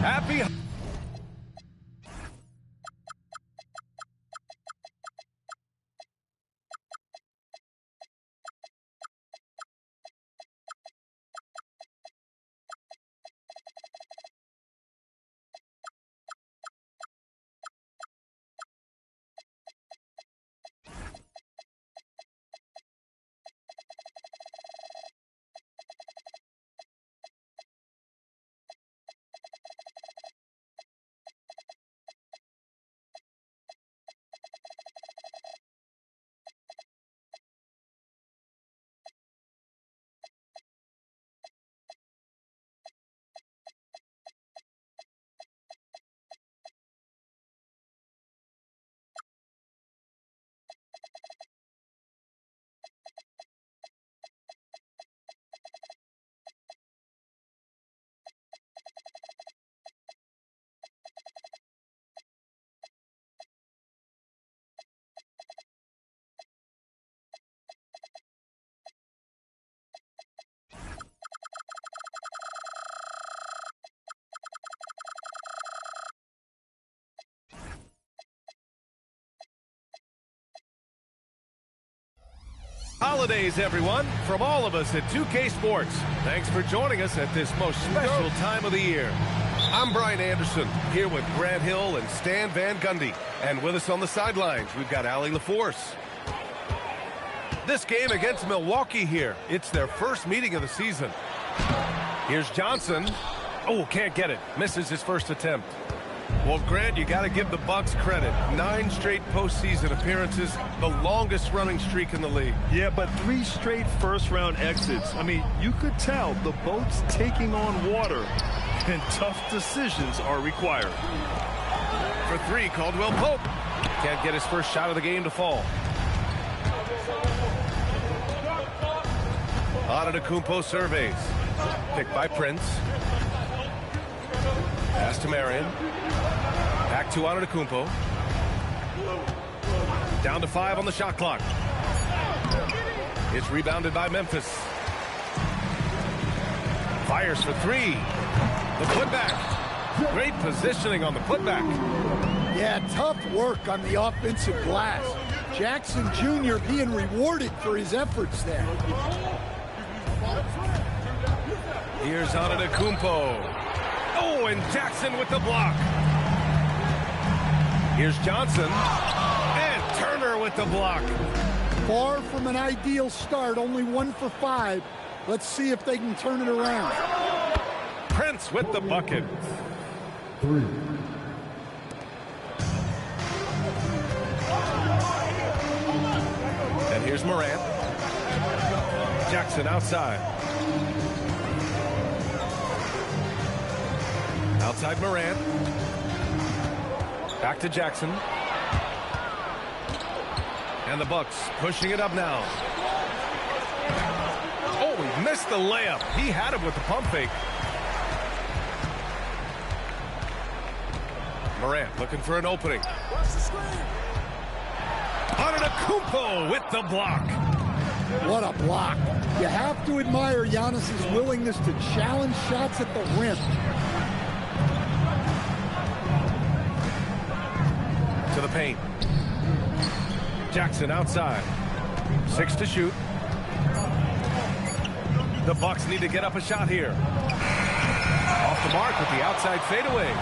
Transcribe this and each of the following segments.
Happy. Holidays, everyone, from all of us at 2K Sports. Thanks for joining us at this most special time of the year. I'm Brian Anderson, here with Grant Hill and Stan Van Gundy. And with us on the sidelines, we've got Allie LaForce. This game against Milwaukee here, it's their first meeting of the season. Here's Johnson. Oh, can't get it. Misses his first attempt. Well, Grant, you got to give the Bucks credit. 9 straight postseason appearances, the longest running streak in the league. Yeah, but 3 straight first-round exits. I mean, you could tell the boat's taking on water, and tough decisions are required. For 3, Caldwell Pope. Can't get his first shot of the game to fall. Antetokounmpo surveys. Picked by Prince. Pass to Marion. Back to Antetokounmpo. Down to 5 on the shot clock. It's rebounded by Memphis. Fires for 3. The putback. Great positioning on the putback. Yeah, tough work on the offensive glass. Jackson Jr. being rewarded for his efforts there. Here's Antetokounmpo. Oh, and Jackson with the block. Here's Johnson. And Turner with the block. Far from an ideal start, only 1 for 5. Let's see if they can turn it around. Prince with the bucket. 3. And here's Morant. Jackson outside. Outside Morant. Back to Jackson. And the Bucks pushing it up now. Oh, he missed the layup. He had it with the pump fake. Morant looking for an opening. Antetokounmpo with the block. What a block. You have to admire Giannis's willingness to challenge shots at the rim. To the paint. Jackson outside. 6 to shoot. The Bucks need to get up a shot here. Off the mark with the outside fadeaway.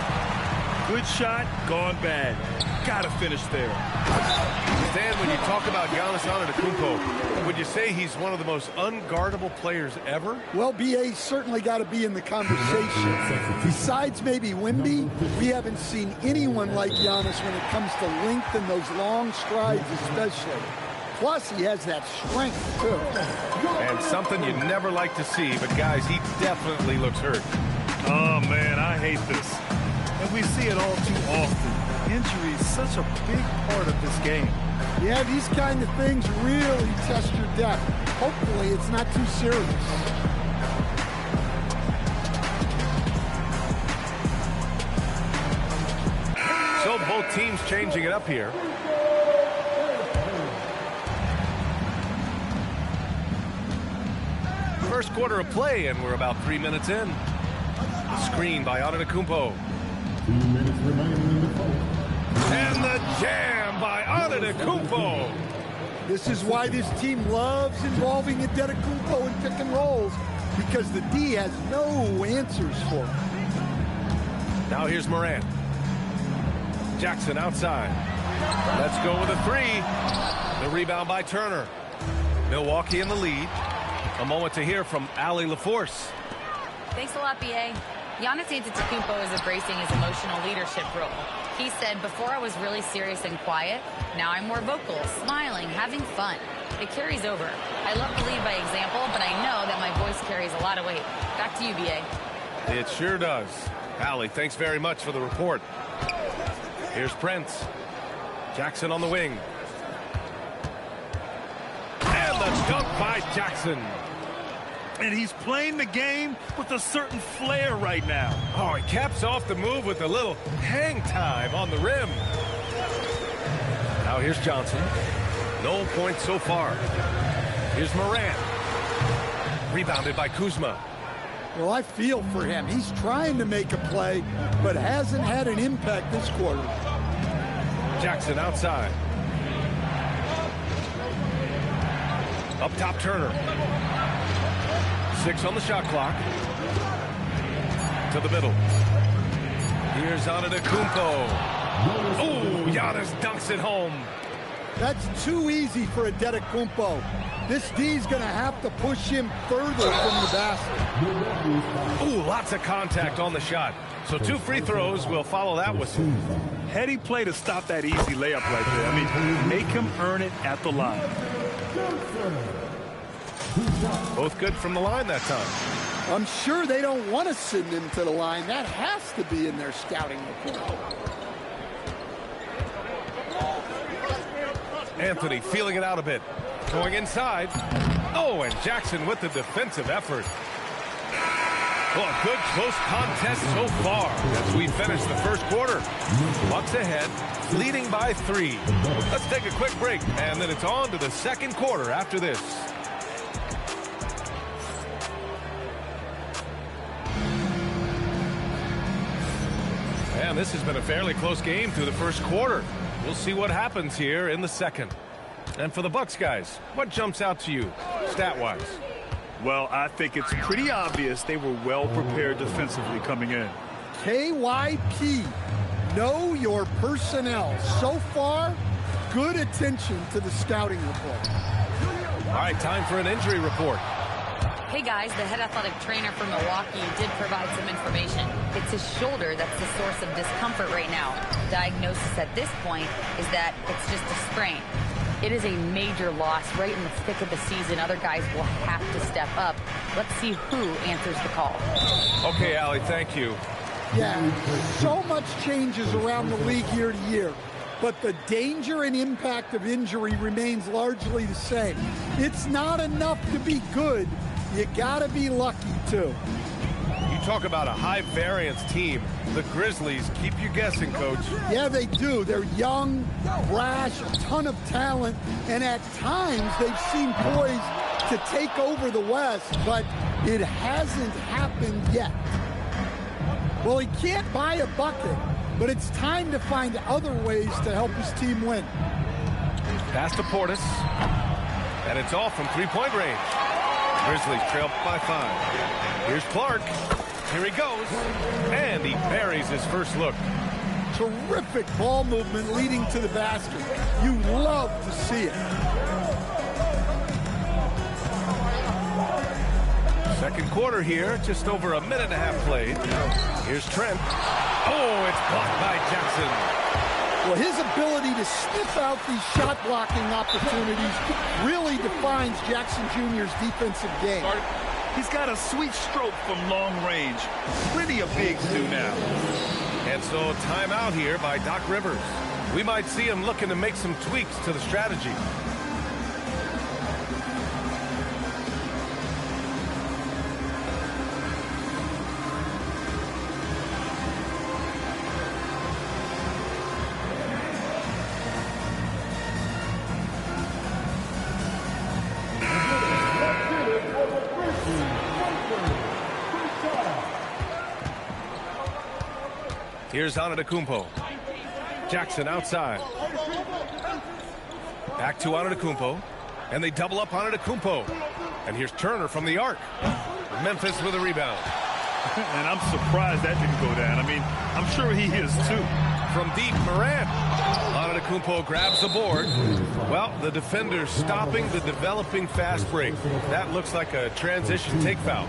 Good shot, gone bad. Gotta finish there. Stan, when you talk about Giannis Antetokounmpo, would you say he's one of the most unguardable players ever? Well, BA's certainly got to be in the conversation. Besides maybe Wemby, we haven't seen anyone like Giannis when it comes to length and those long strides especially. Plus, he has that strength, too. And something you never like to see, but guys, he definitely looks hurt. Oh, man, I hate this. And we see it all too often. Injury is such a big part of this game. Yeah, these kind of things really test your depth. Hopefully, it's not too serious. So both teams changing it up here. First quarter of play, and we're about 3 minutes in. The screen by Antetokounmpo. 2 minutes remaining in the fourth. And the jam by Antetokounmpo. This is why this team loves involving Antetokounmpo in pick and rolls, because the D has no answers for him. Now here's Morant. Jackson outside. Let's go with a 3. The rebound by Turner. Milwaukee in the lead. A moment to hear from Allie LaForce. Thanks a lot, BA. Giannis Antetokounmpo is embracing his emotional leadership role. He said, before I was really serious and quiet, now I'm more vocal, smiling, having fun. It carries over. I love to lead by example, but I know that my voice carries a lot of weight. Back to you, BA. It sure does. Allie, thanks very much for the report. Here's Prince. Jackson on the wing. And the dunk by Jackson. And he's playing the game with a certain flair right now. Oh, he caps off the move with a little hang time on the rim. Now here's Johnson. No points so far. Here's Morant. Rebounded by Kuzma. Well, I feel for him. He's trying to make a play, but hasn't had an impact this quarter. Jackson outside. Up top, Turner. 6 on the shot clock. To the middle. Here's Antetokounmpo. Oh, Giannis dunks it home. That's too easy for Antetokounmpo. This D's going to have to push him further from the basket. Ooh, lots of contact on the shot. So 2 free throws will follow that whistle. Heady play to stop that easy layup right there. I mean, make him earn it at the line. Both good from the line that time. I'm sure they don't want to send him to the line. That has to be in their scouting report. Anthony feeling it out a bit. Going inside. Oh, and Jackson with the defensive effort. Well, a good close contest so far as we finish the first quarter. Bucks ahead, leading by 3. Let's take a quick break, and then it's on to the second quarter after this. And this has been a fairly close game through the first quarter. We'll see what happens here in the second. And for the Bucks guys, what jumps out to you, stat-wise? Well, I think it's pretty obvious they were well prepared defensively coming in. KYP, know your personnel. So far, good attention to the scouting report. All right, time for an injury report. Hey guys, the head athletic trainer from Milwaukee did provide some information. It's his shoulder that's the source of discomfort right now. Diagnosis at this point is that it's just a sprain. It is a major loss right in the thick of the season. Other guys will have to step up. Let's see who answers the call. Okay, Allie, thank you. Yeah, so much changes around the league year to year, but the danger and impact of injury remains largely the same. It's not enough to be good. You gotta be lucky, too. You talk about a high-variance team. The Grizzlies keep you guessing, Coach. Yeah, they do. They're young, brash, a ton of talent, and at times they've seemed poised to take over the West, but it hasn't happened yet. Well, he can't buy a bucket, but it's time to find other ways to help his team win. Pass to Portis, and it's off from three-point range. Grizzlies trail by 5. Here's Clark. Here he goes, and he buries his first look. Terrific ball movement leading to the basket. You love to see it. Second quarter here, just over a minute and a half played. Here's Trent. Oh, it's blocked by Jackson. Well, his ability to sniff out these shot blocking opportunities really defines Jackson Jr.'s defensive game. He's got a sweet stroke from long range. Plenty of bigs do now. And so timeout here by Doc Rivers. We might see him looking to make some tweaks to the strategy. Here's Antetokounmpo. Jackson outside. Back to Antetokounmpo. And they double up Antetokounmpo. And here's Turner from the arc. Memphis with a rebound. And I'm surprised that didn't go down. I mean, I'm sure he is too. From deep, Morant. Antetokounmpo grabs the board. Well, the defender's stopping the developing fast break. That looks like a transition take foul.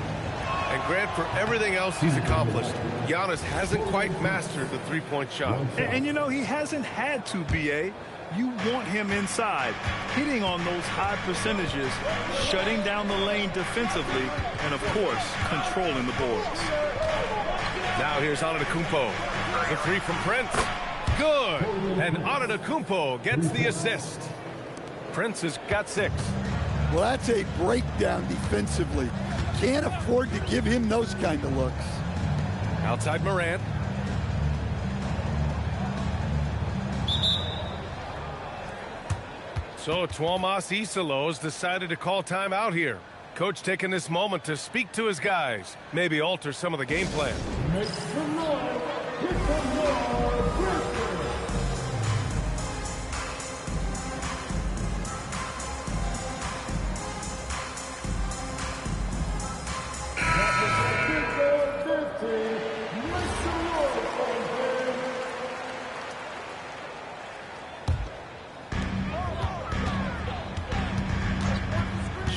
And Grant, for everything else he's accomplished, Giannis hasn't quite mastered the three-point shot. And you know, he hasn't had to, B.A. You want him inside, hitting on those high percentages, shutting down the lane defensively, and, of course, controlling the boards. Now here's Antetokounmpo. The three from Prince. Good. And Antetokounmpo gets the assist. Prince has got 6. Well, that's a breakdown defensively. Can't afford to give him those kind of looks. Outside Morant. So Tuomas Isalos decided to call timeout here. Coach taking this moment to speak to his guys, maybe alter some of the game plan.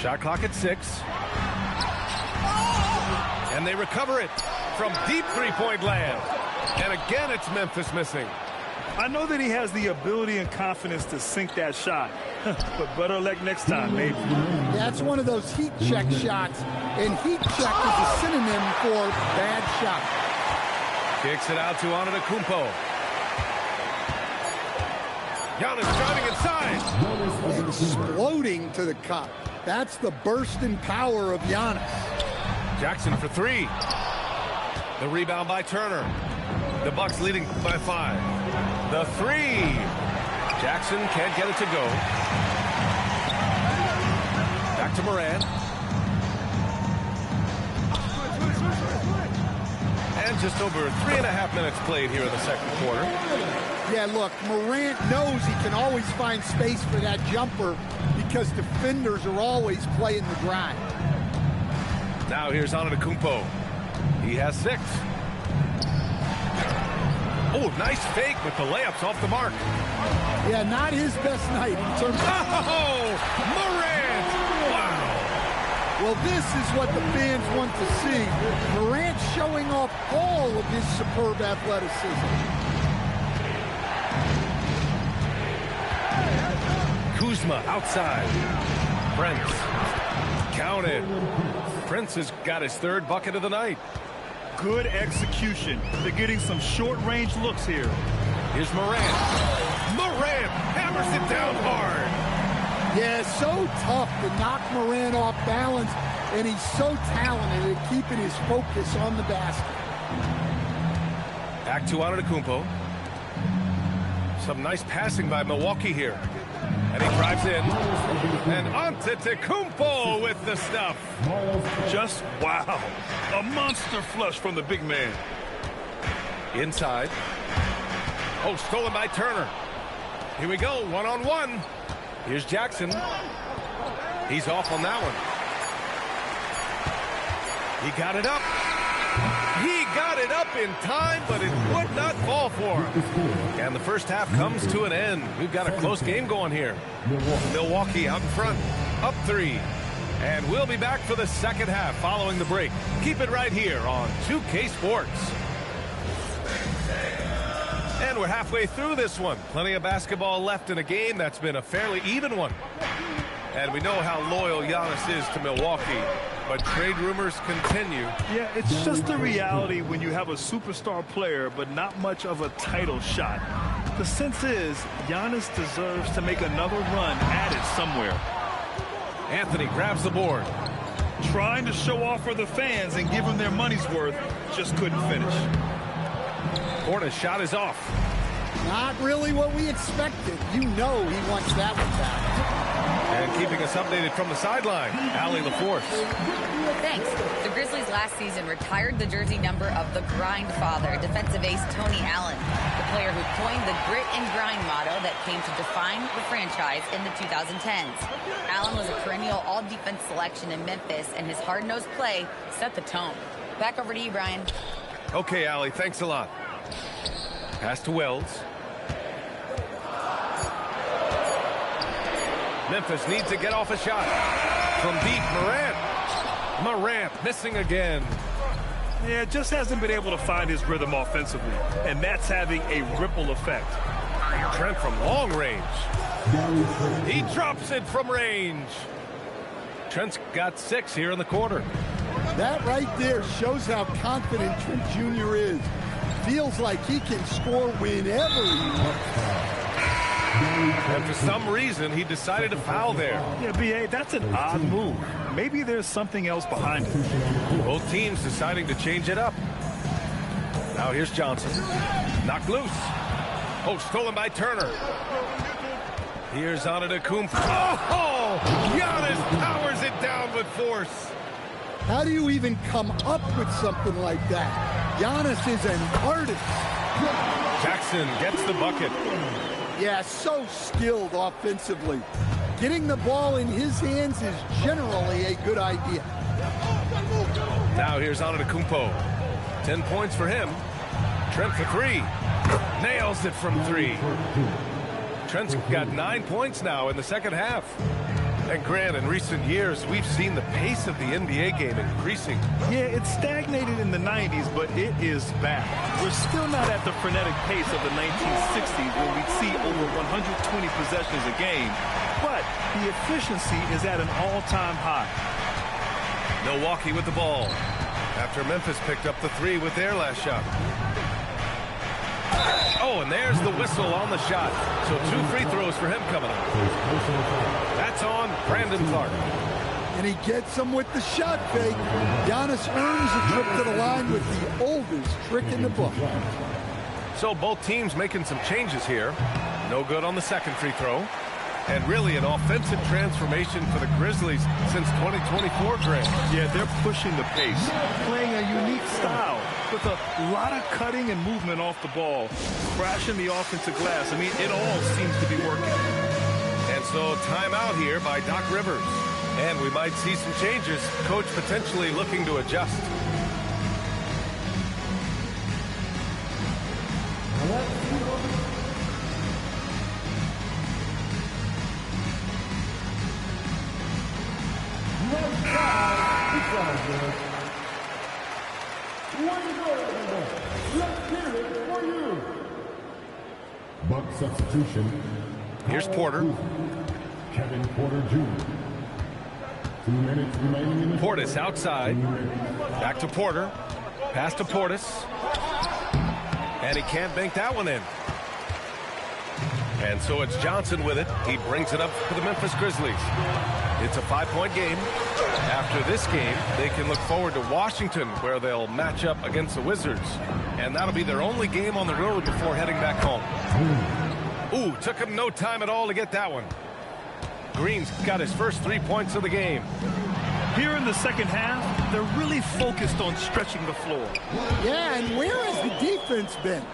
Shot clock at 6. And they recover it from deep three-point land. And again, it's Memphis missing. I know that he has the ability and confidence to sink that shot, but better luck next time, maybe. That's one of those heat check shots, and heat check is a synonym for bad shot. Kicks it out to Antetokounmpo. Giannis driving inside. Exploding to the cup. That's the burst in power of Giannis. Jackson for 3. The rebound by Turner. The Bucks leading by 5. The 3. Jackson can't get it to go. Back to Morant. And just over 3.5 minutes played here in the second quarter. Yeah, look, Morant knows he can always find space for that jumper because defenders are always playing the grind. Now here's Antetokounmpo. He has 6. Oh, nice fake with the layups off the mark. Yeah, not his best night in terms of... Oh, Morant! Wow! Well, this is what the fans want to see. Morant showing off all of his superb athleticism. Kuzma outside. Prince. Counted. Prince has got his 3rd bucket of the night. Good execution. They're getting some short-range looks here. Here's Morant. Morant hammers it down hard. Yeah, so tough to knock Morant off balance and he's so talented at keeping his focus on the basket. Back to Antetokounmpo. Some nice passing by Milwaukee here. And he drives in. And Antetokounmpo with the stuff. Just wow. A monster flush from the big man. Inside. Oh, stolen by Turner. Here we go, one-on-one. Here's Jackson. He's off on that one. He got it up. He got it up in time, but it would not fall for him. And the first half comes to an end. We've got a close game going here. Milwaukee out in front, up 3. And we'll be back for the second half following the break. Keep it right here on 2K Sports. And we're halfway through this one. Plenty of basketball left in a game that's been a fairly even one. And we know how loyal Giannis is to Milwaukee, but trade rumors continue. Yeah, it's just the reality when you have a superstar player, but not much of a title shot. The sense is Giannis deserves to make another run at it somewhere. Anthony grabs the board. Trying to show off for the fans and give them their money's worth, just couldn't finish. Portis shot is off. Not really what we expected. You know he wants that one back. And keeping us updated from the sideline, Allie LaForce. Thanks. The Grizzlies last season retired the jersey number of the grind father, defensive ace Tony Allen, the player who coined the grit and grind motto that came to define the franchise in the 2010s. Allen was a perennial all-defense selection in Memphis, and his hard-nosed play set the tone. Back over to you, Brian. Okay, Allie, thanks a lot. Pass to Wells. Memphis needs to get off a shot. From deep, Morant missing again. Yeah, just hasn't been able to find his rhythm offensively, and that's having a ripple effect. Trent from long range. He drops it from range. Trent's got 6 here in the quarter. That right there shows how confident Trent Jr. is. Feels like he can score whenever he wants. And for some reason, he decided to foul there. Yeah, B.A., that's an odd move. Maybe there's something else behind it. Both teams deciding to change it up. Now here's Johnson. Knocked loose. Oh, stolen by Turner. Here's Antetokounmpo. Oh! Giannis powers it down with force. How do you even come up with something like that? Giannis is an artist. Jackson gets the bucket. Yeah, so skilled offensively. Getting the ball in his hands is generally a good idea. Now here's Antetokounmpo. 10 points for him. Trent for 3. Nails it from 3. Trent's got 9 points now in the second half. And Grant, in recent years, we've seen the pace of the NBA game increasing. Yeah, it stagnated in the 90s, but it is back. We're still not at the frenetic pace of the 1960s when we'd see over 120 possessions a game, but the efficiency is at an all-time high. Milwaukee with the ball after Memphis picked up the 3 with their last shot. Oh, and there's the whistle on the shot. So 2 free throws for him coming up. That's on Brandon Clark. And he gets him with the shot fake. Giannis earns a trip to the line with the oldest trick in the book. So both teams making some changes here. No good on the second free throw. And really an offensive transformation for the Grizzlies since 2024, Grant. Yeah, they're pushing the pace, playing a unique style with a lot of cutting and movement off the ball, crashing the offensive glass. I mean, it all seems to be working. And so timeout here by Doc Rivers. And we might see some changes. Coach potentially looking to adjust. Buck substitution. Here's Porter. Kevin Porter Jr. 2 minutes remaining in the Portis outside. Back to Porter. Pass to Portis. And he can't bank that one in. And so it's Johnson with it. He brings it up for the Memphis Grizzlies. It's a 5-point game. After this game, they can look forward to Washington, where they'll match up against the Wizards. And that'll be their only game on the road before heading back home. Ooh, took him no time at all to get that one. Green's got his first 3 points of the game. Here in the second half, they're really focused on stretching the floor. Yeah, and where has the defense been?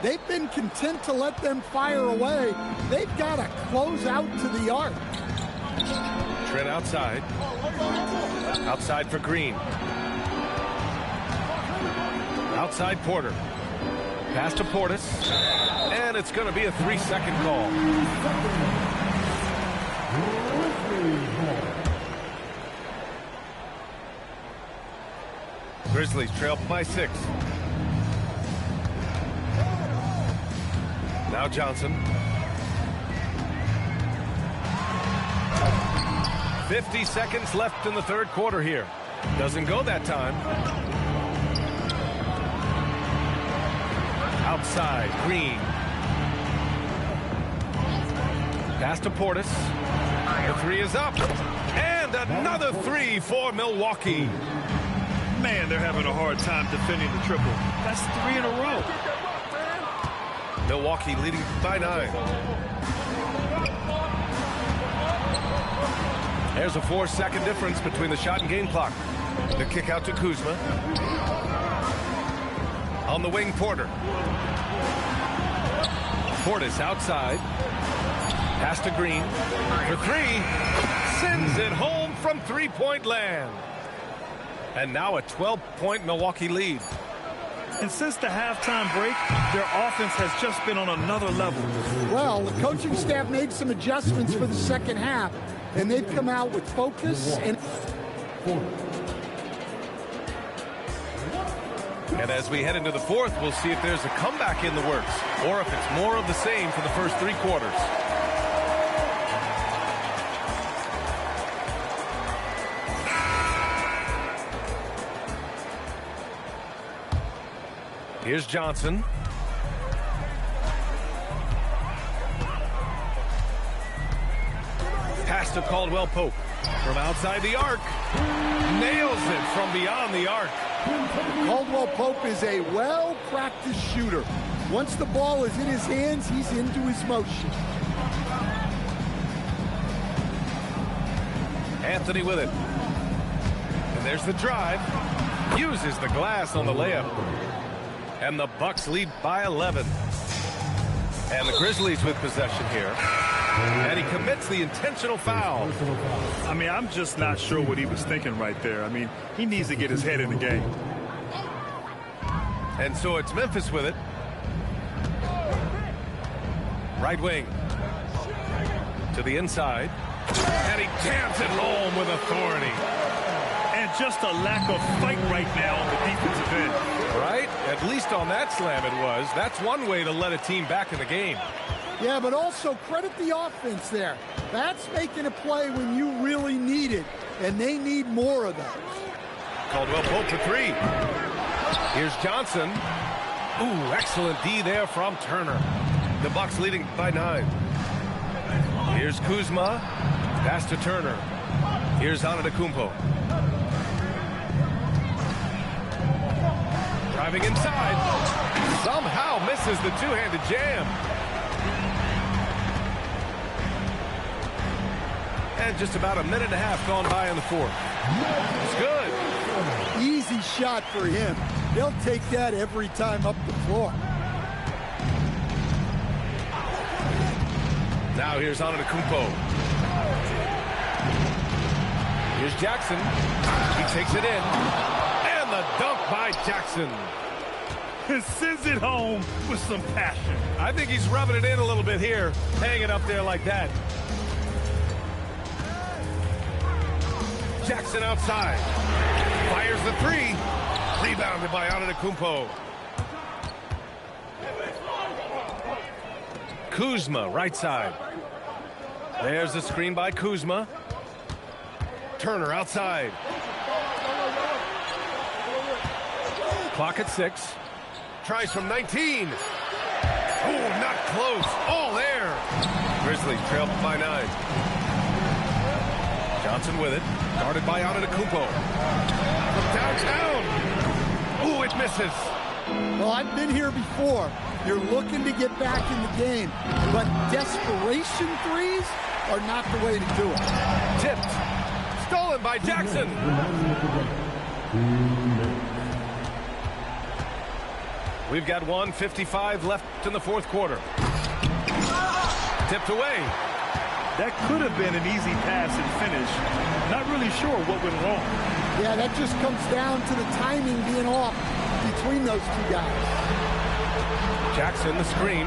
They've been content to let them fire away. They've got to close out to the arc. Trent outside. Outside for Green. Outside Porter. Pass to Portis. And it's going to be a 3-second call. Grizzlies trail by 6. Now Johnson. 50 seconds left in the third quarter here. Doesn't go that time. Outside, Green. Pass to Portis. The 3 is up. And another 3 for Milwaukee. Man, they're having a hard time defending the triple. That's 3 in a row. Milwaukee leading by 9. There's a 4-second difference between the shot and game clock. The kick out to Kuzma. On the wing, Porter. Portis outside. Pass to Green. For 3. Sends it home from 3-point land. And now a 12-point Milwaukee lead. And since the halftime break, their offense has just been on another level. Well, the coaching staff made some adjustments for the second half, and they've come out with focus and... And as we head into the fourth, we'll see if there's a comeback in the works, or if it's more of the same for the first 3 quarters. Here's Johnson. Pass to Caldwell Pope from outside the arc. Nails it from beyond the arc. Caldwell Pope is a well-practiced shooter. Once the ball is in his hands, he's into his motion. Anthony with it. And there's the drive. Uses the glass on the layup. And the Bucks lead by 11. And the Grizzlies with possession here. And he commits the intentional foul. I mean, I'm just not sure what he was thinking right there. I mean, he needs to get his head in the game. And so it's Memphis with it. Right wing. To the inside. And he jams it home with authority. And just a lack of fight right now on the defensive end. Right? At least on that slam it was. That's one way to let a team back in the game. Yeah, but also credit the offense there. That's making a play when you really need it, and they need more of those. Caldwell Pope for 3. Here's Johnson. Ooh, excellent D there from Turner. The Bucks leading by 9. Here's Kuzma. Pass to Turner. Here's Antetokounmpo. Driving inside. Somehow misses the two-handed jam. And just about a minute and a half gone by in the fourth. It's good. Easy shot for him. They'll take that every time up the floor. Now here's Antetokounmpo. Here's Jackson. He takes it in. And the dunk by Jackson. And sends it home with some passion. I think he's rubbing it in a little bit here. Hanging up there like that. Jackson outside. Fires the 3. Rebounded by Antetokounmpo. Kuzma, right side. There's the screen by Kuzma. Turner outside. Clock at 6. Tries from 19. Ooh, not close. All there. Grizzlies trail by 9. Johnson with it. Guarded by Antetokounmpo. From downtown. Ooh, it misses. Well, I've been here before. You're looking to get back in the game, but desperation threes are not the way to do it. Tipped. Stolen by Jackson. We've got 1:55 left in the fourth quarter. Tipped away. That could have been an easy pass and finish. Not really sure what went wrong. Yeah, that just comes down to the timing being off between those two guys. Jackson, the screen.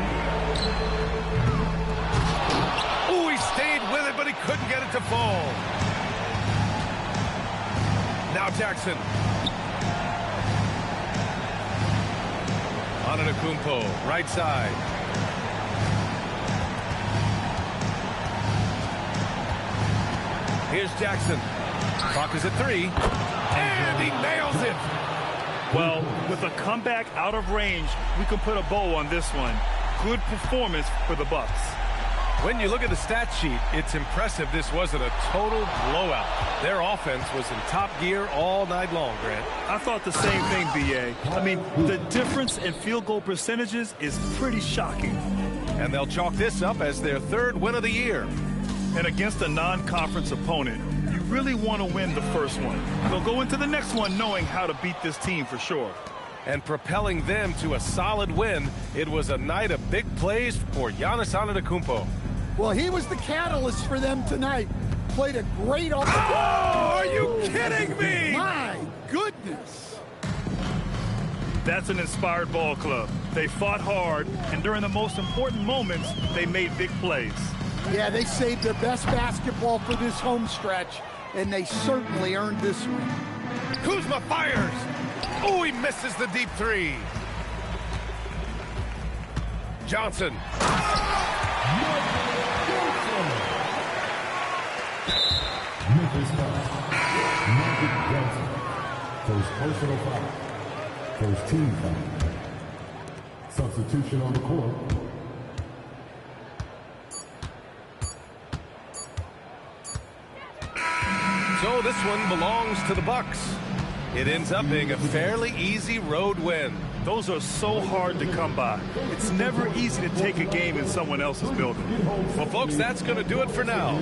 Ooh, he stayed with it, but he couldn't get it to fall. Now Jackson. Antetokounmpo, right side. Here's Jackson. Clock is at 3. And he nails it. Well, with a comeback out of range, we can put a bow on this one. Good performance for the Bucks. When you look at the stat sheet, it's impressive this wasn't a total blowout. Their offense was in top gear all night long, Grant. I thought the same thing, B.A. I mean, the difference in field goal percentages is pretty shocking. And they'll chalk this up as their 3rd win of the year. And against a non-conference opponent, you really want to win the first one. They'll go into the next one knowing how to beat this team for sure. And propelling them to a solid win, it was a night of big plays for Giannis Antetokounmpo. Well, he was the catalyst for them tonight. Played a great offense. Oh, are you kidding me? My goodness. That's an inspired ball club. They fought hard, and during the most important moments, they made big plays. Yeah, they saved their best basketball for this home stretch, and they certainly earned this one. Kuzma fires. Oh, he misses the deep 3. Johnson. Memphis foul. Magic Johnson. First personal foul. First team foul. Substitution on the court. So this one belongs to the Bucks. It ends up being a fairly easy road win. Those are so hard to come by. It's never easy to take a game in someone else's building. Well, folks, that's going to do it for now.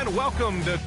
and welcome to...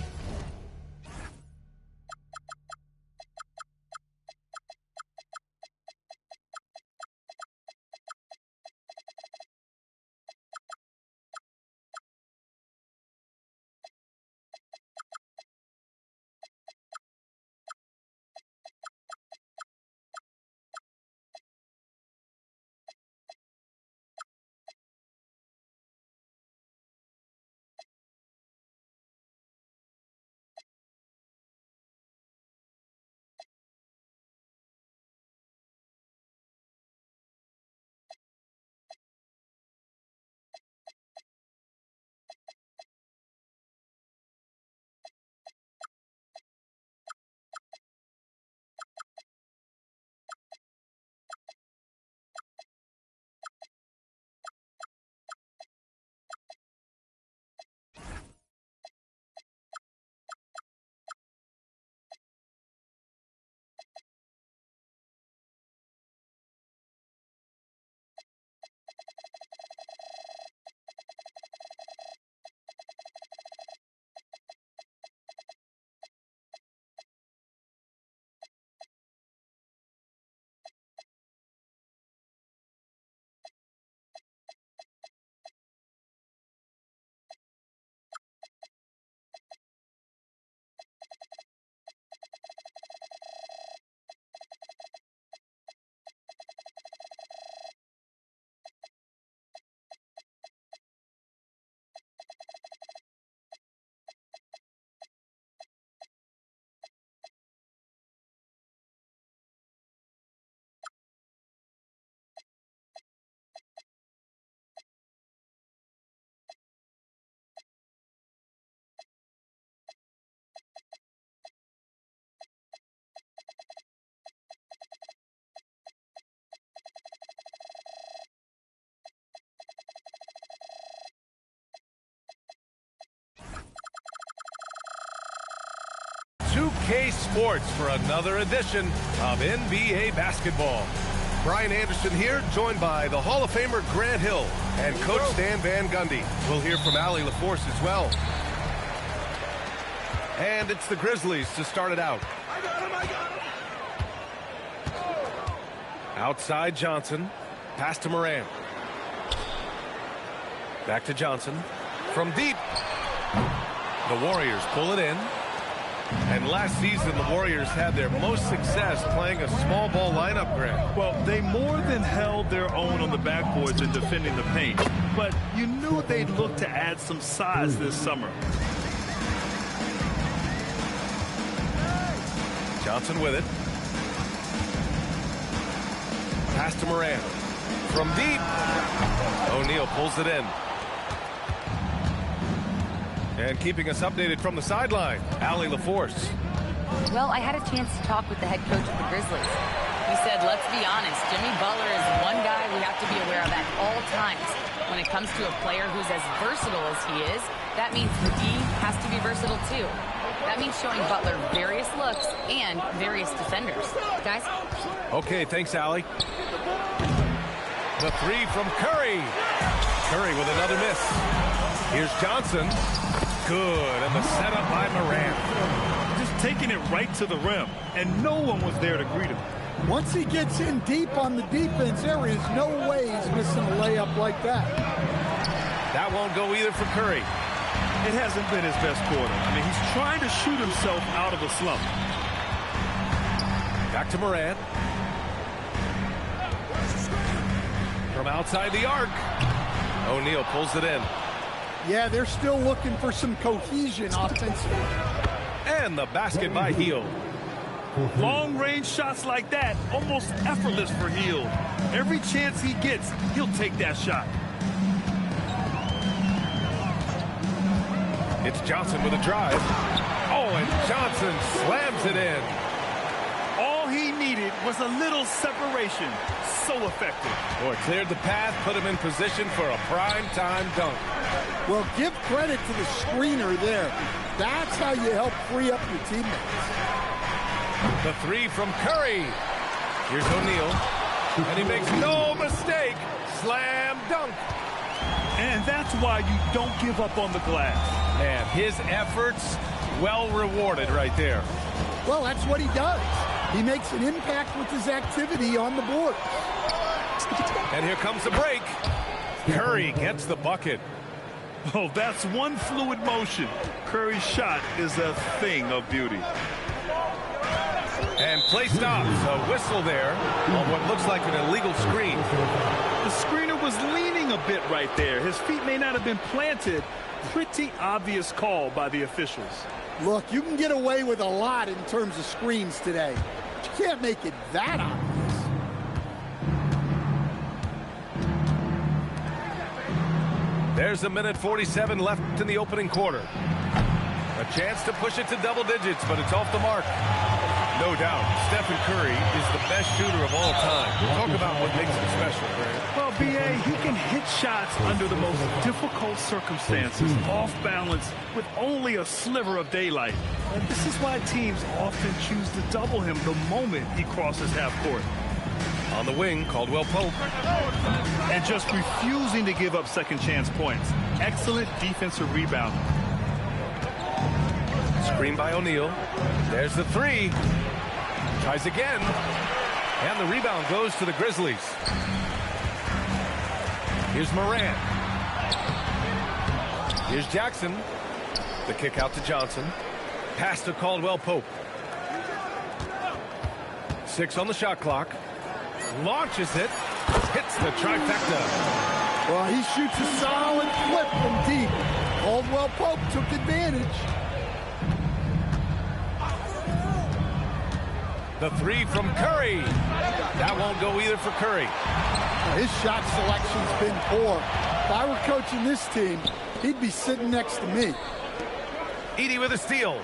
K Sports for another edition of NBA basketball. Brian Anderson here, joined by the Hall of Famer Grant Hill and Coach Stan Van Gundy. We'll hear from Allie LaForce as well. And it's the Grizzlies to start it out. Outside Johnson, pass to Morant. Back to Johnson. From deep. The Warriors pull it in. And last season, the Warriors had their most success playing a small ball lineup, Grant. Well, they more than held their own on the backboards and defending the paint. But you knew they'd look to add some size this summer. Johnson with it. Pass to Morant. From deep. O'Neal pulls it in. And keeping us updated from the sideline, Allie LaForce. Well, I had a chance to talk with the head coach of the Grizzlies. He said, let's be honest, Jimmy Butler is one guy we have to be aware of at all times. When it comes to a player who's as versatile as he is, that means the D has to be versatile too. That means showing Butler various looks and various defenders. Guys? Okay, thanks, Allie. The three from Curry. Curry with another miss. Here's Johnson. Good, and the setup by Morant. Just taking it right to the rim, and no one was there to greet him. Once he gets in deep on the defense, there is no way he's missing a layup like that. That won't go either for Curry. It hasn't been his best quarter. I mean, he's trying to shoot himself out of a slump. Back to Morant. From outside the arc. O'Neal pulls it in. Yeah, they're still looking for some cohesion offensively. And the basket by Hield. Long-range shots like that, almost effortless for Hield. Every chance he gets, he'll take that shot. It's Johnson with a drive. Oh, and Johnson slams it in. All he needed was a little separation. So effective. Boy, cleared the path, put him in position for a prime-time dunk. Well, give credit to the screener there. That's how you help free up your teammates. The three from Curry. Here's O'Neal. And he makes no mistake. Slam dunk. And that's why you don't give up on the glass. And his efforts well rewarded right there. Well, that's what he does. He makes an impact with his activity on the board. And here comes the break. Curry gets the bucket. Oh, that's one fluid motion. Curry's shot is a thing of beauty. And play stops. A whistle there on what looks like an illegal screen. The screener was leaning a bit right there. His feet may not have been planted. Pretty obvious call by the officials. Look, you can get away with a lot in terms of screens today. But you can't make it that obvious. There's a minute 47 left in the opening quarter. A chance to push it to double digits, but it's off the mark. No doubt, Stephen Curry is the best shooter of all time. Talk about what makes him special, Grant. Well, B.A., he can hit shots under the most difficult circumstances, off balance, with only a sliver of daylight. And this is why teams often choose to double him the moment he crosses half court. On the wing, Caldwell Pope. And just refusing to give up second chance points. Excellent defensive rebounding. Screen by O'Neal. There's the three. Tries again. And the rebound goes to the Grizzlies. Here's Moran. Here's Jackson. The kick out to Johnson. Pass to Caldwell Pope. 6 on the shot clock. Launches it. Hits the trifecta. Well, he shoots a solid flip from deep. Caldwell Pope took advantage. The three from Curry. That won't go either for Curry. His shot selection's been poor. If I were coaching this team, he'd be sitting next to me. Edey with a steal.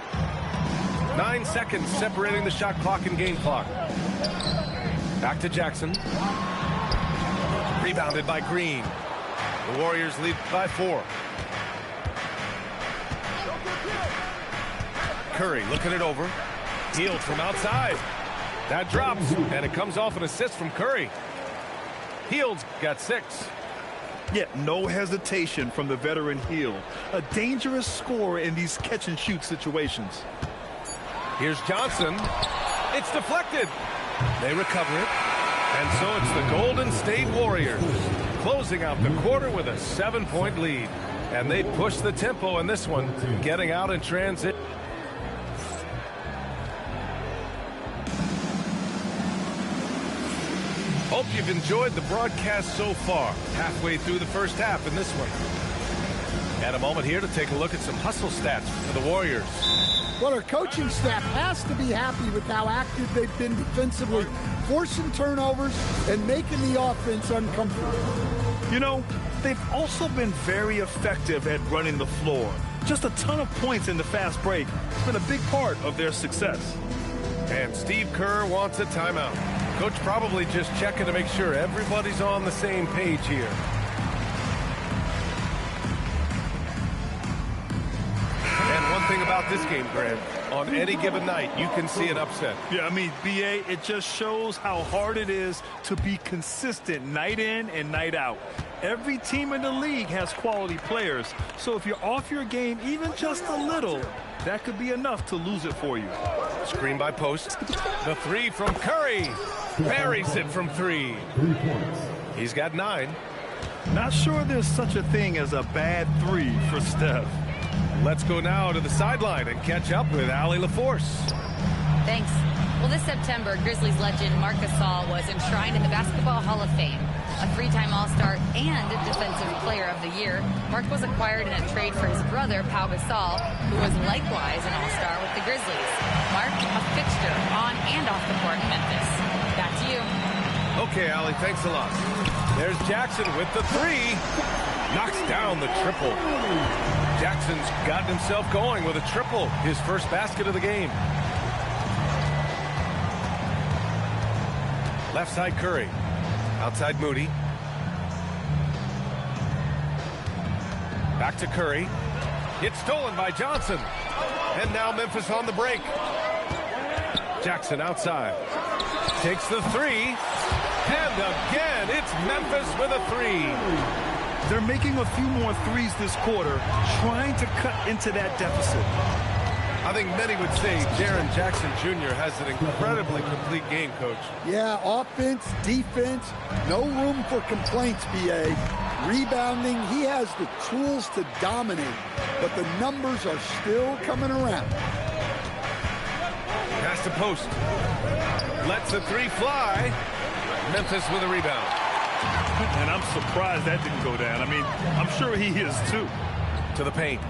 9 seconds separating the shot clock and game clock. Back to Jackson. Rebounded by Green. The Warriors lead by 4. Curry looking it over. Hield from outside. That drops, and it comes off an assist from Curry. Hield's got 6. Yet no hesitation from the veteran Hield. A dangerous scorer in these catch-and-shoot situations. Here's Johnson. It's deflected. They recover it. And so it's the Golden State Warriors closing out the quarter with a 7-point lead. And they push the tempo in this one, getting out in transit. Hope you've enjoyed the broadcast so far. Halfway through the first half in this one. And a moment here to take a look at some hustle stats for the Warriors. Well, our coaching staff has to be happy with how active they've been defensively, forcing turnovers and making the offense uncomfortable. You know, they've also been very effective at running the floor. Just a ton of points in the fast break. It's been a big part of their success. And Steve Kerr wants a timeout. Coach probably just checking to make sure everybody's on the same page here. And one thing about this game, Grant, on any given night, you can see an upset. Yeah, I mean, B.A., it just shows how hard it is to be consistent night in and night out. Every team in the league has quality players, so if you're off your game even just a little, that could be enough to lose it for you. Screen by Post. The three from Curry. Buries it from 3. He's got 9. Not sure there's such a thing as a bad 3 for Steph. Let's go now to the sideline and catch up with Allie LaForce. Thanks. Well, this September, Grizzlies legend Marc Gasol was enshrined in the Basketball Hall of Fame. A 3-time All-Star and Defensive Player of the Year, Marc was acquired in a trade for his brother, Pau Gasol, who was likewise an All-Star with the Grizzlies. Marc, a fixture on and off the court in Memphis. Back to you. Okay, Allie, thanks a lot. There's Jackson with the 3. Knocks down the triple. Jackson's gotten himself going with a triple, his first basket of the game. Left side Curry. Outside Moody. Back to Curry. It's stolen by Johnson. And now Memphis on the break. Jackson outside. Takes the 3. And again, it's Memphis with a 3. They're making a few more threes this quarter, trying to cut into that deficit. I think many would say Jaren Jackson Jr. has an incredibly complete game, Coach. Yeah, offense, defense, no room for complaints, B.A. Rebounding, he has the tools to dominate, but the numbers are still coming around. Pass to post. Lets the three fly. Memphis with a rebound. And I'm surprised that didn't go down. I mean, I'm sure he is too. To the paint.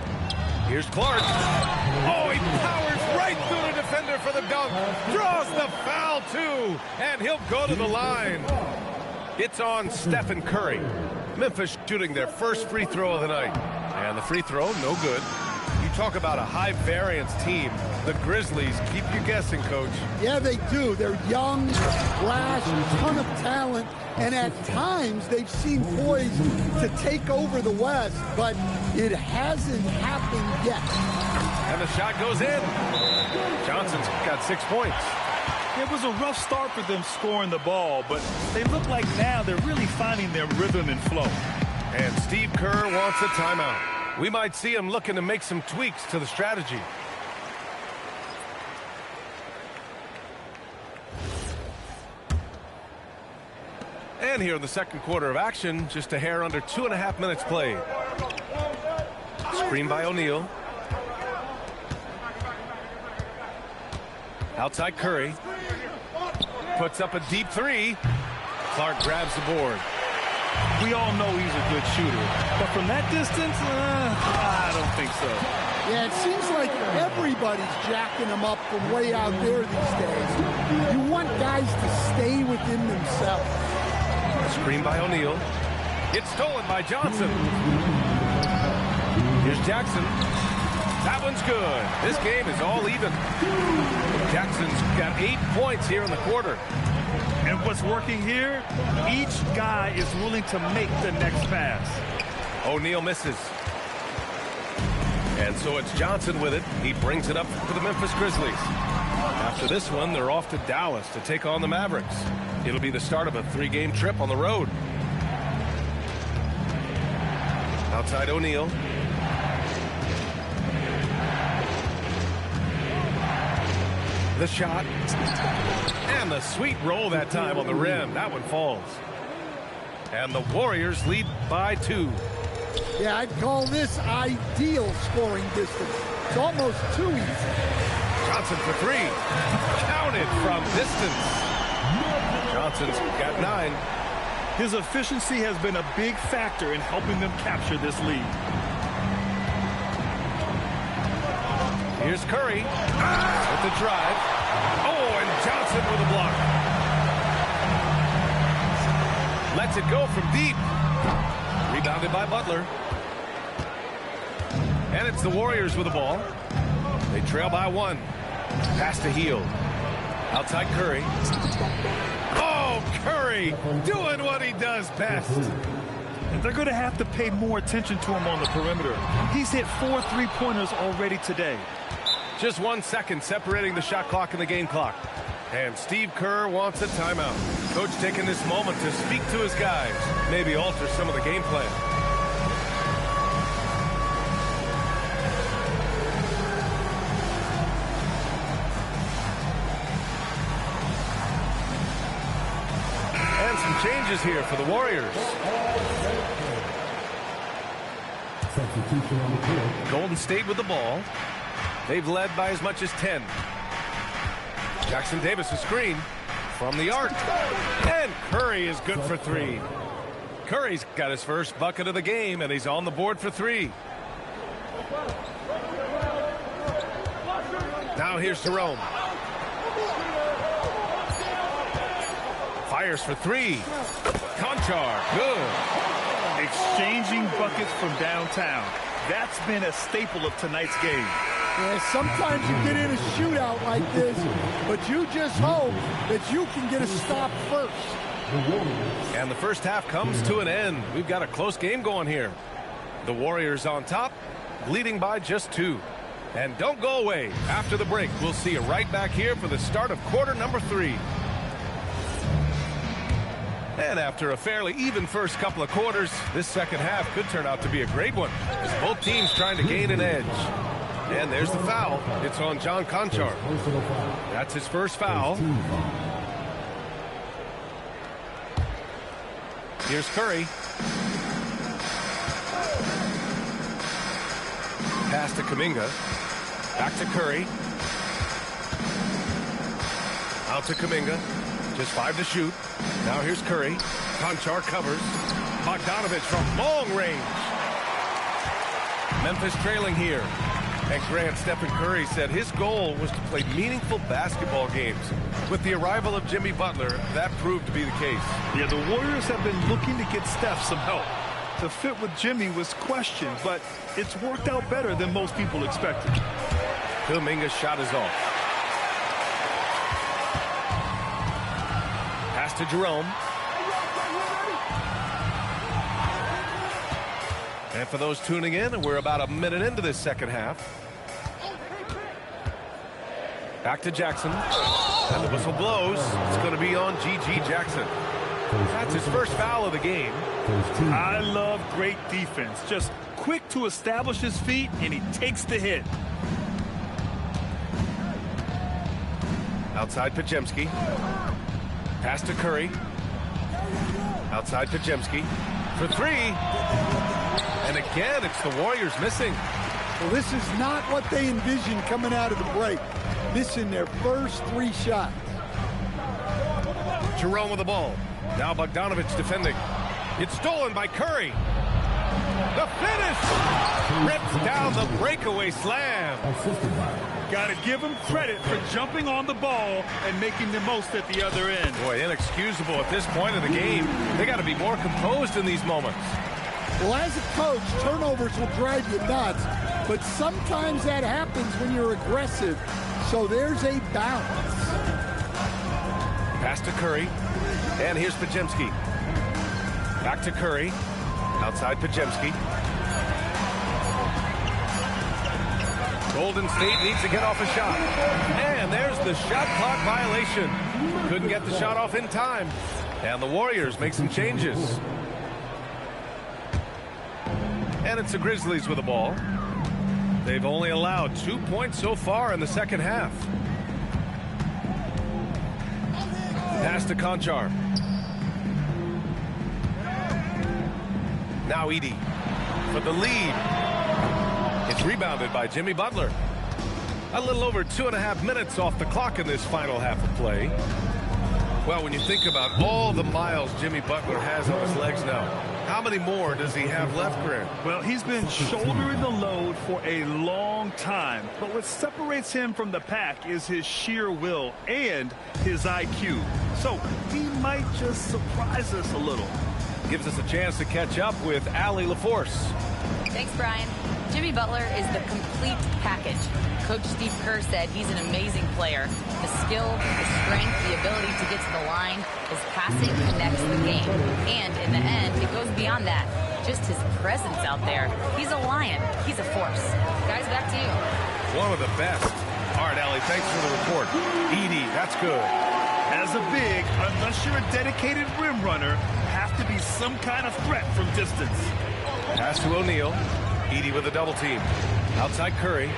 Here's Clark. Oh, he powers right through the defender for the dunk. Draws the foul, too. And he'll go to the line. It's on Stephen Curry. Memphis shooting their first free throw of the night. And the free throw, no good. You talk about a high-variance team. The Grizzlies keep you guessing, Coach. Yeah, they do. They're young, brash, a ton of talent, and at times they've seemed poised to take over the West, but it hasn't happened yet. And the shot goes in. Johnson's got 6 points. It was a rough start for them scoring the ball, but they look like now they're really finding their rhythm and flow. And Steve Kerr wants a timeout. We might see him looking to make some tweaks to the strategy. And here in the second quarter of action, just a hair under 2.5 minutes played. Screen by O'Neal. Outside Curry. Puts up a deep three. Clark grabs the board. We all know he's a good shooter, but from that distance, I don't think so. Yeah, it seems like everybody's jacking him up from way out there these days. You want guys to stay within themselves. Screen by O'Neal. It's stolen by Johnson. Here's Jackson. That one's good. This game is all even. Jackson's got 8 points here in the quarter. And what's working here, each guy is willing to make the next pass. O'Neal misses. And so it's Johnson with it. He brings it up for the Memphis Grizzlies. After this one, they're off to Dallas to take on the Mavericks. It'll be the start of a 3-game trip on the road. Outside O'Neal. The shot. And the sweet roll that time on the rim. That one falls. And the Warriors lead by 2. Yeah, I'd call this ideal scoring distance. It's almost too easy. Johnson for 3. Counted from distance. Johnson's got 9. His efficiency has been a big factor in helping them capture this lead. Here's Curry with the drive. Oh, and Johnson with a block. Lets it go from deep. Rebounded by Butler. And it's the Warriors with the ball. They trail by 1. Pass to Hield. Outside Curry. Oh, Curry doing what he does best. And they're going to have to pay more attention to him on the perimeter. He's hit 4 3-pointers already today. Just 1 second separating the shot clock and the game clock. And Steve Kerr wants a timeout. Coach taking this moment to speak to his guys. Maybe alter some of the game plan. And some changes here for the Warriors. Substitution on the court. Golden State with the ball. They've led by as much as 10. Jackson Davis a screen from the arc. And Curry is good for 3. Curry's got his first bucket of the game, and he's on the board for 3. Now here's Jerome. Fires for 3. Konchar, good. Exchanging buckets from downtown. That's been a staple of tonight's game. Yeah, sometimes you get in a shootout like this, but you just hope that you can get a stop first. And the first half comes to an end. We've got a close game going here. The Warriors on top, leading by just 2. And don't go away. After the break, we'll see you right back here for the start of quarter number 3. And after a fairly even first couple of quarters, this second half could turn out to be a great one, as both teams trying to gain an edge. And there's the foul. It's on John Konchar. That's his first foul. Here's Curry. Pass to Kuminga. Back to Curry. Out to Kuminga. Just 5 to shoot. Now here's Curry. Konchar covers. Bogdanovich from long range. Memphis trailing here. And Grant, Stephen Curry said his goal was to play meaningful basketball games. With the arrival of Jimmy Butler, that proved to be the case. Yeah, the Warriors have been looking to get Steph some help. The fit with Jimmy was questioned, but it's worked out better than most people expected. Kuminga's shot is off. Pass to Jerome. And for those tuning in, we're about a minute into this second half. Back to Jackson. And the whistle blows. It's going to be on G.G. Jackson. That's his first foul of the game. I love great defense. Just quick to establish his feet, and he takes the hit. Outside Podziemski. Pass to Curry. Outside Podziemski. For 3. And again, it's the Warriors missing. Well, this is not what they envisioned coming out of the break. Missing their first 3 shots. Jerome with the ball. Now Bogdanovich defending. It's stolen by Curry. The finish! Rips down the breakaway slam. Got to give him credit for jumping on the ball and making the most at the other end. Boy, inexcusable at this point of the game. They got to be more composed in these moments. Well, as a coach, turnovers will drive you nuts, but sometimes that happens when you're aggressive. So there's a balance. Pass to Curry. And here's Podziemski. Back to Curry. Outside Podziemski. Golden State needs to get off a shot. And there's the shot clock violation. Couldn't get the shot off in time. And the Warriors make some changes. And it's the Grizzlies with the ball. They've only allowed 2 points so far in the second half. Pass to Konchar. Now Edey for the lead. It's rebounded by Jimmy Butler. A little over 2.5 minutes off the clock in this final half of play. Well, when you think about all the miles Jimmy Butler has on his legs now, how many more does he have left, Grant? Well, he's been shouldering the load for a long time. But what separates him from the pack is his sheer will and his IQ. So he might just surprise us a little. Gives us a chance to catch up with Allie LaForce. Thanks, Brian. Jimmy Butler is the complete package. Coach Steve Kerr said he's an amazing player. The skill, the strength, the ability to get to the line, his passing connects the game. And in the end, it goes beyond that. Just his presence out there. He's a lion. He's a force. Guys, back to you. One of the best. All right, Allie, thanks for the report. Edey, that's good. As a big, unless you're a dedicated rim runner, have to be some kind of threat from distance. Pass to O'Neal. Edey with a double team. Outside Curry.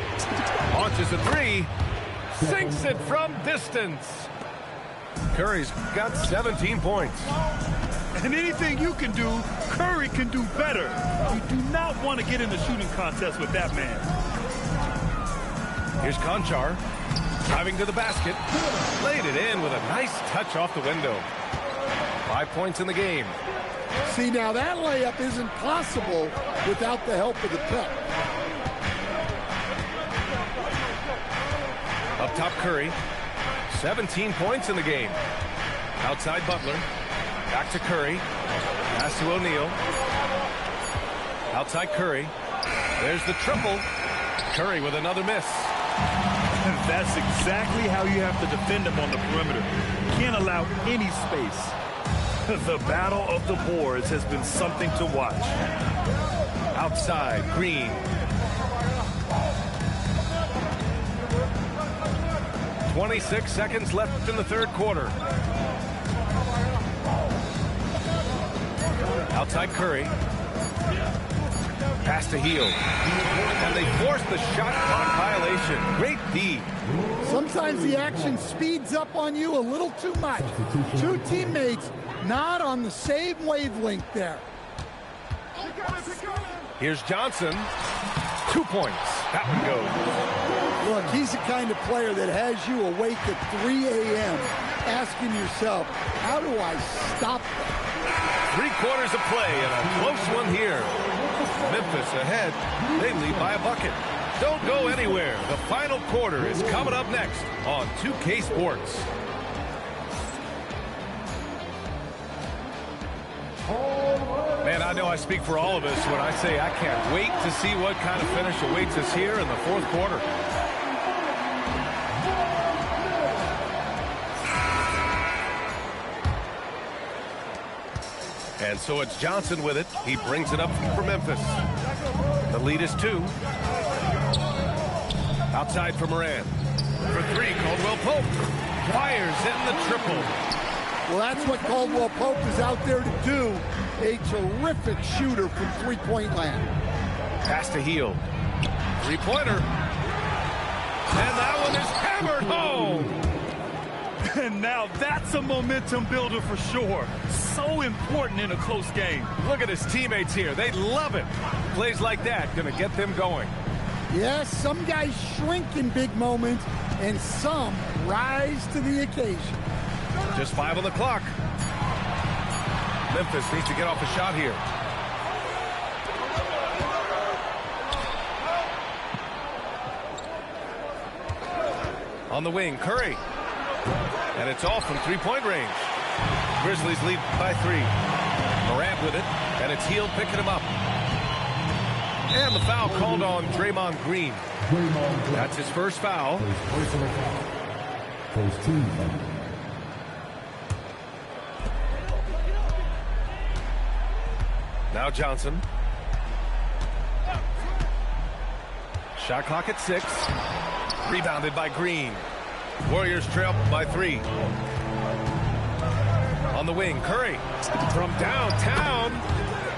Launches a 3. Sinks it from distance. Curry's got 17 points. And anything you can do, Curry can do better. You do not want to get in the shooting contest with that man. Here's Konchar. Driving to the basket. Laid it in with a nice touch off the window. 5 points in the game. See, now that layup isn't possible without the help of the pep. Up top, Curry. 17 points in the game. Outside Butler. Back to Curry. Pass to O'Neal. Outside Curry. There's the triple. Curry with another miss. That's exactly how you have to defend him on the perimeter. Can't allow any space. The battle of the boards has been something to watch. Outside, Green. .26 seconds left in the third quarter. Outside Curry. Pass to Hield. And they force the shot clock violation. Great D. Sometimes the action speeds up on you a little too much. Two teammates not on the same wavelength there. Here's Johnson. 2 points. That one goes. Look, he's the kind of player that has you awake at 3 a.m. asking yourself, how do I stop them? 3 quarters of play and a close one here. Memphis ahead. They lead by a bucket. Don't go anywhere. The final quarter is coming up next on 2K Sports. Man, I know I speak for all of us when I say I can't wait to see what kind of finish awaits us here in the fourth quarter. And so it's Johnson with it. He brings it up for Memphis. The lead is 2. Outside for Moran. For 3, Caldwell Pope. Fires in the triple. Well, that's what Caldwell Pope is out there to do. A terrific shooter from three-point land. Pass to Hield. 3-pointer. And that one is hammered home. And now that's a momentum builder for sure. So important in a close game. Look at his teammates here. They love it. Plays like that going to get them going. Yes, some guys shrink in big moments, and some rise to the occasion. Just 5 on the clock. Memphis needs to get off a shot here. On the wing, Curry. And it's off from 3-point range. Grizzlies lead by 3. Morant with it, and it's Hield picking him up. And the foul called on Draymond Green. That's his first foul. First team. Now Johnson. Shot clock at 6. Rebounded by Green. Warriors trail by 3. On the wing, Curry. From downtown.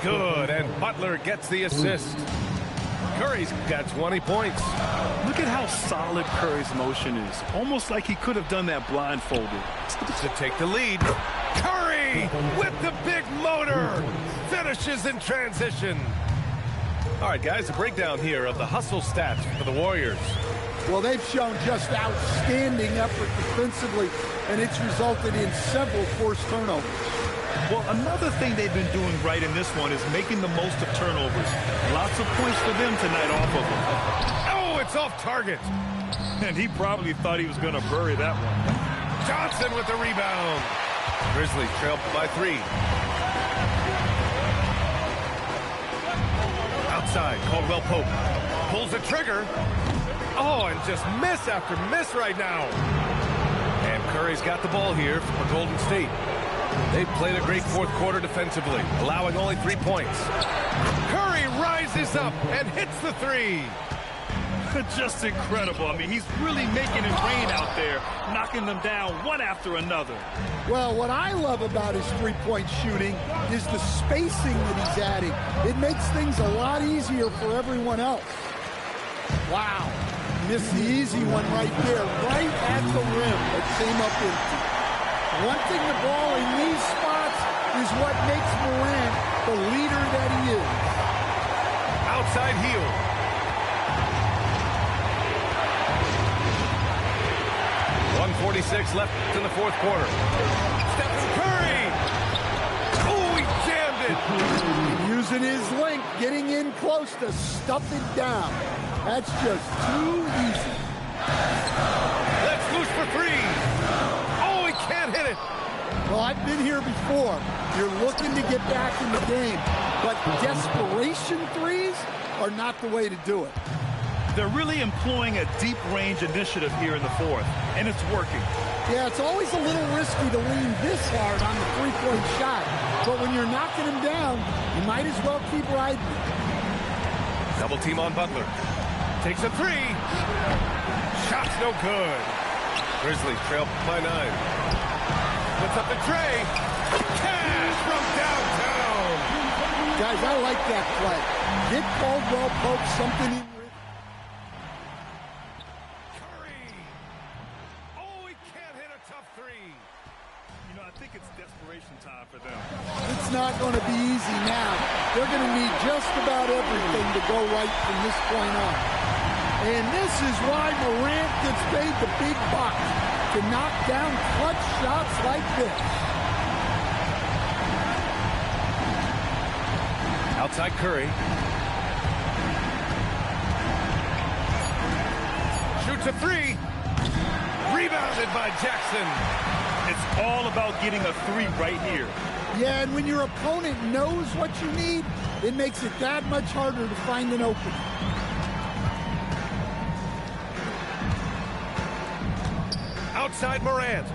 Good, and Butler gets the assist. Curry's got 20 points. Look at how solid Curry's motion is. Almost like he could have done that blindfolded. To take the lead. Curry with the big motor. Finishes in transition. All right, guys, a breakdown here of the hustle stats for the Warriors. Well, they've shown just outstanding effort defensively, and it's resulted in several forced turnovers. Well, another thing they've been doing right in this one is making the most of turnovers. Lots of points for them tonight off of them. Oh, it's off target. And he probably thought he was going to bury that one. Johnson with the rebound. Grizzlies trail by 3. Outside, Caldwell Pope pulls the trigger. Oh, and just miss after miss right now. And Curry's got the ball here for Golden State. They've played a great fourth quarter defensively, allowing only 3 points. Curry rises up and hits the 3. Just incredible. I mean, he's really making it rain out there, knocking them down one after another. Well, what I love about his three-point shooting is the spacing that he's adding. It makes things a lot easier for everyone else. Wow. Missed the easy one right there, right at the rim, but came up empty. Wanting the ball in these spots is what makes Morant the leader that he is. Outside Hield. .146 left in the fourth quarter. Stephen Curry. Oh, he jammed it. Using his length, getting in close to stuff it down. That's just too easy. Let's loose for 3. Oh, he can't hit it. Well, I've been here before. You're looking to get back in the game, but desperation threes are not the way to do it. They're really employing a deep range initiative here in the fourth, and it's working. Yeah, it's always a little risky to lean this hard on the three-point shot, but when you're knocking him down, you might as well keep riding it. Double team on Butler. Takes a 3. Shot's no good. Grizzlies trail by 9. Puts up the tray. Cash from downtown. Guys, I like that play. Get Caldwell Pope something in. Curry. Oh, he can't hit a tough three. You know, I think it's desperation time for them. It's not going to be easy now. They're going to need just about everything to go right from this point on. And this is why Morant gets paid the big bucks, to knock down clutch shots like this. Outside Curry. Shoots a three. Rebounded by Jackson. It's all about getting a three right here. Yeah, and when your opponent knows what you need, it makes it that much harder to find an opening. Outside Morant.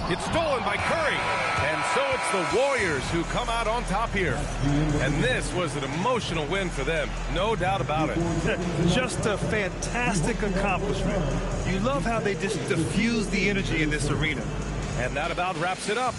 It's stolen by Curry. And so it's the Warriors who come out on top here. And this was an emotional win for them. No doubt about it. Just a fantastic accomplishment. You love how they just diffuse the energy in this arena. And that about wraps it up.